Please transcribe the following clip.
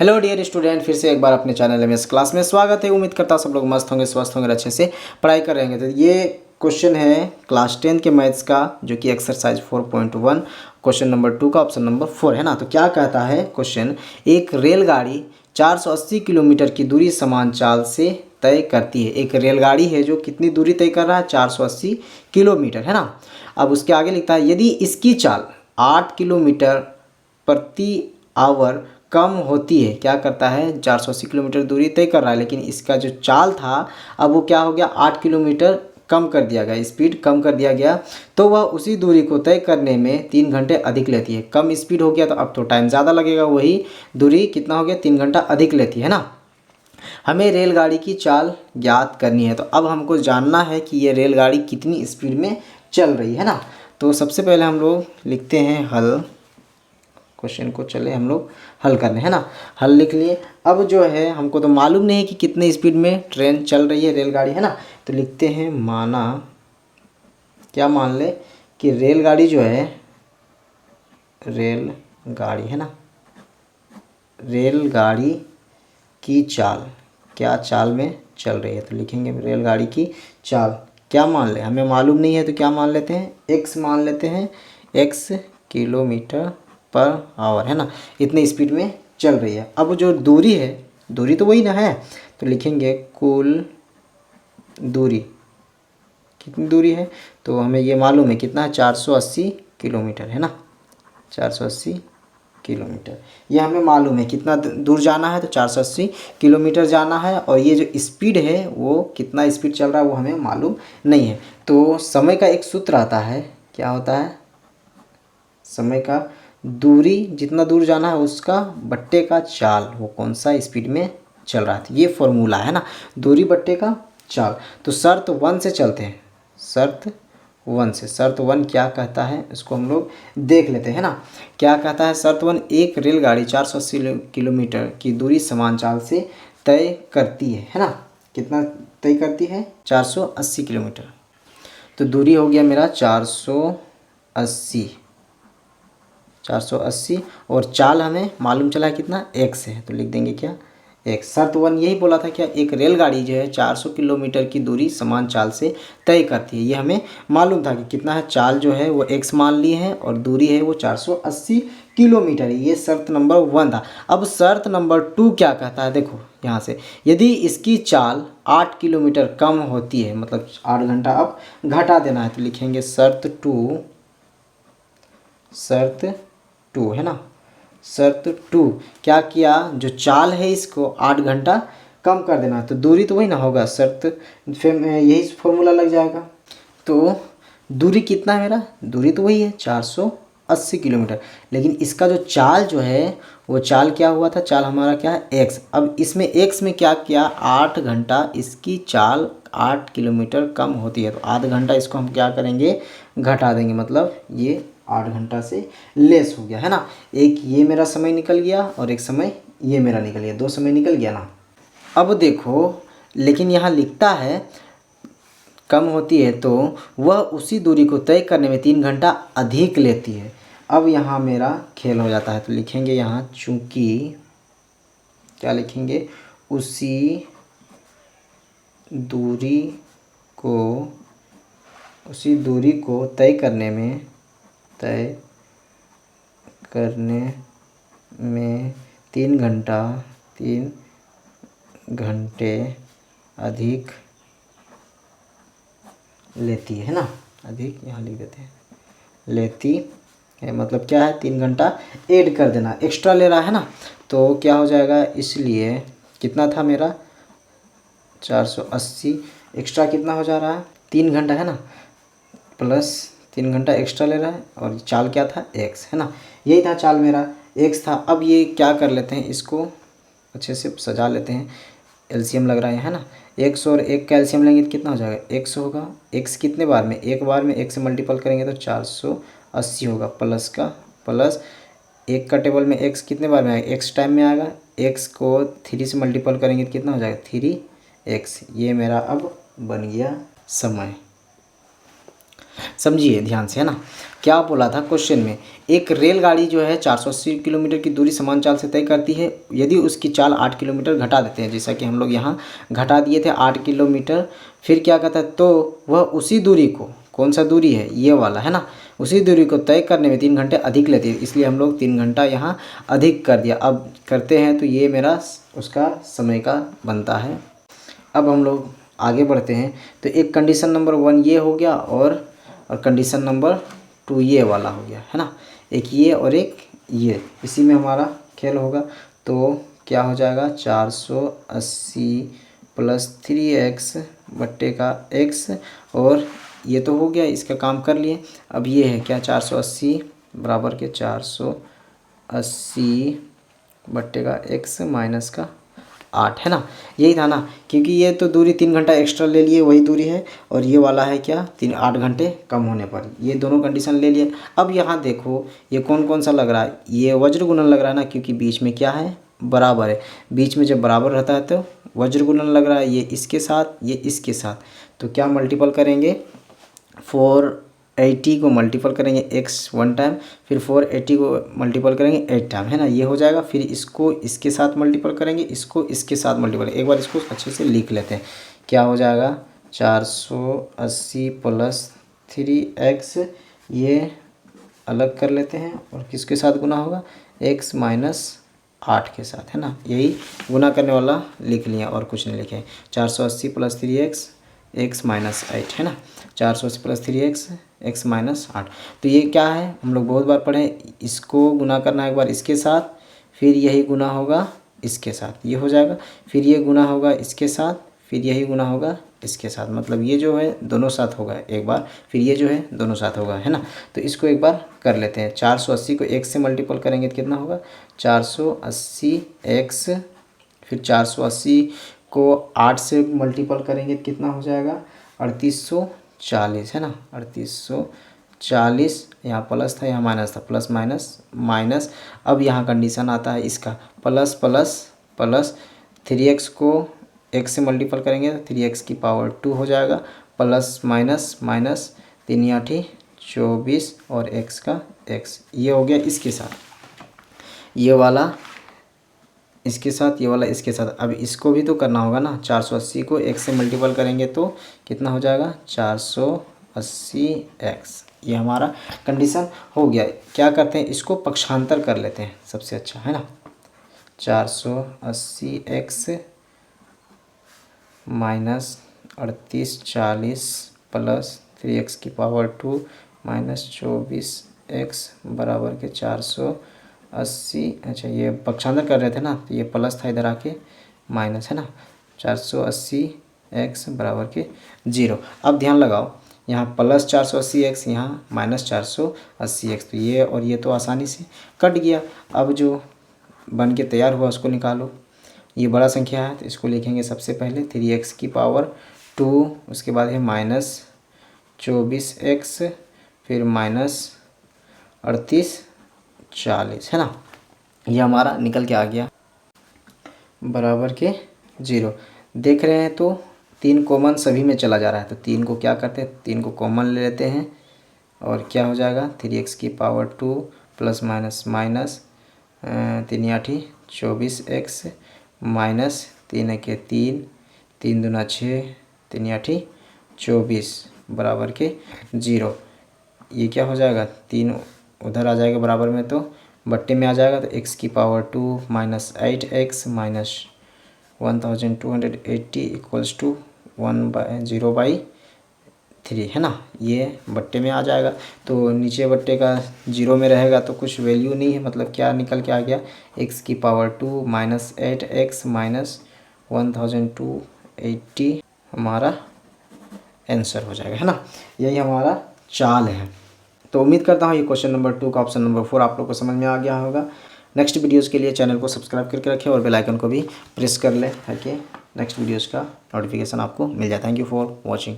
Hello dear student, फिर से एक बार अपने चैनल में इस क्लास में स्वागत है। उम्मीद करता हूँ सब लोग मस्त होंगे, स्वस्थ होंगे, अच्छे से पढ़ाई कर रहेंगे। तो ये क्वेश्चन है क्लास 10 के मैथ्स का, जो कि एक्सरसाइज 4.1 क्वेश्चन नंबर 2 का ऑप्शन नंबर 4 है ना। तो क्या कहता है क्वेश्चन, एक रेलगाड़ी 480 किलोमीटर की दूरी समान चाल से तय करती है। एक रेलगाड़ी है जो कितनी दूरी तय कर रहा है, 480 किलोमीटर है ना। अब उसके आगे लिखता है, यदि इसकी चाल 8 किलोमीटर प्रति आवर कम होती है। क्या करता है, 480 किलोमीटर दूरी तय कर रहा है, लेकिन इसका जो चाल था अब वो क्या हो गया, 8 किलोमीटर कम कर दिया गया, स्पीड कम कर दिया गया। तो वह उसी दूरी को तय करने में 3 घंटे अधिक लेती है। कम स्पीड हो गया तो अब तो टाइम ज़्यादा लगेगा, वही दूरी कितना हो गया, 3 घंटा अधिक लेती है ना। हमें रेलगाड़ी की चाल ज्ञात करनी है। तो अब हमको जानना है कि ये रेलगाड़ी कितनी स्पीड में चल रही है ना। तो सबसे पहले हम लोग लिखते हैं हल, क्वेश्चन को चले हम लोग हल करने, है ना। हल लिख लिए। अब जो है हमको तो मालूम नहीं है कि कितने स्पीड में ट्रेन चल रही है, रेलगाड़ी है ना। तो लिखते हैं माना, क्या मान ले कि रेलगाड़ी जो है, रेलगाड़ी है ना, रेलगाड़ी की चाल क्या चाल में चल रही है। तो लिखेंगे रेलगाड़ी की चाल क्या मान ले, हमें मालूम नहीं है तो क्या मान लेते हैं, x मान लेते हैं, x किलोमीटर पर आवर है ना। इतनी स्पीड में चल रही है। अब जो दूरी है, दूरी तो वही ना है, तो लिखेंगे कुल दूरी। कितनी दूरी है, तो हमें ये मालूम है कितना है, 480 किलोमीटर है ना। 480 किलोमीटर ये हमें मालूम है कितना दूर जाना है, तो 480 किलोमीटर जाना है। और ये जो स्पीड है वो कितना स्पीड चल रहा है वो हमें मालूम नहीं है। तो समय का एक सूत्र आता है, क्या होता है, समय का दूरी, जितना दूर जाना है उसका बट्टे का चाल, वो कौन सा स्पीड में चल रहा है। ये फॉर्मूला है ना, दूरी बट्टे का चाल। तो शर्त 1 से चलते हैं, शर्त 1 से। शर्त 1 क्या कहता है इसको हम लोग देख लेते हैं ना। क्या कहता है शर्त 1, एक रेलगाड़ी 480 किलोमीटर की दूरी समान चाल से तय करती है ना। कितना तय करती है, 480 किलोमीटर। तो दूरी हो गया मेरा 480, 480 और चाल हमें मालूम चला है कितना, x है। तो लिख देंगे क्या, x। शर्त 1 यही बोला था क्या, एक रेलगाड़ी जो है 400 किलोमीटर की दूरी समान चाल से तय करती है। ये हमें मालूम था कि कितना है, चाल जो है वो x मान ली है और दूरी है वो 480 किलोमीटर है। ये शर्त नंबर 1 था। अब शर्त नंबर 2 क्या कहता है, देखो यहाँ से, यदि इसकी चाल 8 किलोमीटर कम होती है, मतलब 8 घंटा अब घटा देना है। तो लिखेंगे शर्त 2, शर्त 2 है ना। शर्त 2 क्या किया, जो चाल है इसको 8 घंटा कम कर देना है। तो दूरी तो वही ना होगा, शर्त फिर यही फॉर्मूला लग जाएगा। तो दूरी कितना है मेरा, दूरी तो वही है 480 किलोमीटर, लेकिन इसका जो चाल जो है वो चाल क्या हुआ था, चाल हमारा क्या है, x। अब इसमें x में क्या किया, 8 घंटा इसकी चाल 8 किलोमीटर कम होती है, तो आधा घंटा इसको हम क्या करेंगे, घटा देंगे। मतलब ये 8 घंटा से लेस हो गया है ना। एक ये मेरा समय निकल गया और एक समय ये मेरा निकल गया, 2 समय निकल गया ना। अब देखो, लेकिन यहाँ लिखता है कम होती है तो वह उसी दूरी को तय करने में 3 घंटा अधिक लेती है। अब यहाँ मेरा खेल हो जाता है। तो लिखेंगे यहाँ चूँकि, क्या लिखेंगे, उसी दूरी को तय करने में 3 घंटे अधिक लेती है ना। अधिक यहाँ लिख देते हैं, लेती है मतलब क्या है, 3 घंटा ऐड कर देना, एक्स्ट्रा ले रहा है ना। तो क्या हो जाएगा, इसलिए कितना था मेरा 480, एक्स्ट्रा कितना हो जा रहा है, 3 घंटा है ना, प्लस 3 घंटा एक्स्ट्रा ले रहा है। और चाल क्या था, x है ना। यही था चाल मेरा, x था। अब ये क्या कर लेते हैं, इसको अच्छे से सजा लेते हैं। एलसीएम लग रहा है ना, x और 1 का एलसीएम लेंगे तो कितना हो जाएगा, x होगा। x कितने बार में, एक बार में 1 से मल्टीपल करेंगे तो 480 होगा, प्लस का प्लस 1 का टेबल में x कितने बार में आएगा, x टाइम में आएगा। x को 3 से मल्टीपल करेंगे तो कितना हो जाएगा, 3x। ये मेरा अब बन गया समय। समझिए ध्यान से, है ना। क्या बोला था क्वेश्चन में, एक रेलगाड़ी जो है 480 किलोमीटर की दूरी समान चाल से तय करती है, यदि उसकी चाल 8 किलोमीटर घटा देते हैं, जैसा कि हम लोग यहाँ घटा दिए थे 8 किलोमीटर, फिर क्या कहता है, तो वह उसी दूरी को, कौन सा दूरी है, ये वाला, है ना, उसी दूरी को तय करने में 3 घंटे अधिक लेती है, इसलिए हम लोग 3 घंटा यहाँ अधिक कर दिया। अब करते हैं तो ये मेरा उसका समय का बनता है। अब हम लोग आगे बढ़ते हैं, तो एक कंडीशन नंबर 1 ये हो गया और कंडीशन नंबर 2 ये वाला हो गया, है ना, एक ये और एक ये, इसी में हमारा खेल होगा। तो क्या हो जाएगा, 480 प्लस 3x बट्टे का x, और ये तो हो गया, इसका काम कर लिए। अब ये है क्या, 480 बराबर के 480 बट्टे का x माइनस का 8, है ना, यही था ना, क्योंकि ये तो दूरी 3 घंटा एक्स्ट्रा ले लिए, वही दूरी है, और ये वाला है क्या, 8 घंटे कम होने पर, ये दोनों कंडीशन ले लिए। अब यहाँ देखो ये कौन कौन सा लग रहा है, ये वज्र गुणन लग रहा है ना, क्योंकि बीच में क्या है, बराबर है, बीच में जब बराबर रहता है तो वज्र गुणन लग रहा है, ये इसके साथ, ये इसके साथ, तो क्या मल्टीपल करेंगे, 480 को मल्टीपल करेंगे x 1 टाइम, फिर 480 को मल्टीपल करेंगे 8 टाइम, है ना, ये हो जाएगा। फिर इसको इसके साथ मल्टीपल करेंगे, इसको इसके साथ मल्टीपल, एक बार इसको अच्छे से लिख लेते हैं, क्या हो जाएगा, 480 प्लस 3x, ये अलग कर लेते हैं, और किसके साथ गुना होगा, x माइनस 8 के साथ, है ना, यही गुना करने वाला लिख लिया और कुछ नहीं लिखे। 480 प्लस 3x x माइनस 8, है ना, 480 प्लस 3x x माइनस 8। तो ये क्या है, हम लोग बहुत बार पढ़े, इसको गुना करना है एक बार इसके साथ, फिर यही गुना होगा इसके साथ, ये हो जाएगा, फिर ये गुना होगा इसके साथ, फिर यही गुना होगा इसके साथ, मतलब ये जो है दोनों साथ होगा एक बार, फिर ये जो है दोनों साथ होगा, है ना। तो इसको एक बार कर लेते हैं, 480 को x से मल्टीपल करेंगे तो कितना होगा, 480x, फिर 480 को 8 से मल्टीपल करेंगे तो कितना हो जाएगा, 3840, है ना, 3840, यहाँ प्लस था यहाँ माइनस था, प्लस माइनस माइनस। अब यहाँ कंडीशन आता है इसका, प्लस प्लस प्लस, 3x को x से मल्टीपल करेंगे तो 3x की पावर 2 हो जाएगा, प्लस माइनस माइनस, 3 8 24 और x का x, ये हो गया इसके साथ, ये वाला इसके साथ, ये वाला इसके साथ। अब इसको भी तो करना होगा ना, 480 को x से मल्टीपल करेंगे तो कितना हो जाएगा, 480x, ये हमारा कंडीशन हो गया। क्या करते हैं, इसको पक्षांतर कर लेते हैं, सबसे अच्छा, है ना, 480x माइनस 3840 प्लस 3x की पावर 2 माइनस 24x बराबर के 480, अच्छा ये पक्षांतर कर रहे थे ना, तो ये प्लस था इधर आके माइनस, है ना, 480x बराबर के 0। अब ध्यान लगाओ, यहाँ प्लस 480x, यहाँ माइनस 480x, तो ये और ये तो आसानी से कट गया। अब जो बन के तैयार हुआ उसको निकालो, ये बड़ा संख्या है तो इसको लिखेंगे सबसे पहले 3x की पावर 2, उसके बाद है माइनस 24x, फिर माइनस 3840, है ना, ये हमारा निकल के आ गया बराबर के 0। देख रहे हैं तो 3 कॉमन सभी में चला जा रहा है, तो 3 को क्या करते हैं, 3 को कॉमन ले लेते हैं, और क्या हो जाएगा, 3x की power 2 plus minus minus 3 8 24x minus 3 के 3, 3 दूना 6, 3 8 24 बराबर के 0। ये क्या हो जाएगा, 3 उधर आ जाएगा बराबर में तो बट्टे में आ जाएगा, तो x की पावर 2 माइनस 8x माइनस 1280 इक्वल्स टू 1/0/3, है ना, ये बट्टे में आ जाएगा। तो नीचे बट्टे का 0 में रहेगा तो कुछ वैल्यू नहीं है, मतलब क्या निकल के आ गया, x की पावर 2 माइनस 8x माइनस 1280 हमारा आंसर हो जाएगा, है ना, यही हमारा चाल है। तो उम्मीद करता हूँ ये क्वेश्चन नंबर 2 का ऑप्शन नंबर 4 आप लोग को समझ में आ गया होगा। नेक्स्ट वीडियोस के लिए चैनल को सब्सक्राइब करके रखें और बेल आइकन को भी प्रेस कर लें ताकि नेक्स्ट वीडियोस का नोटिफिकेशन आपको मिल जाए। Thank you for watching.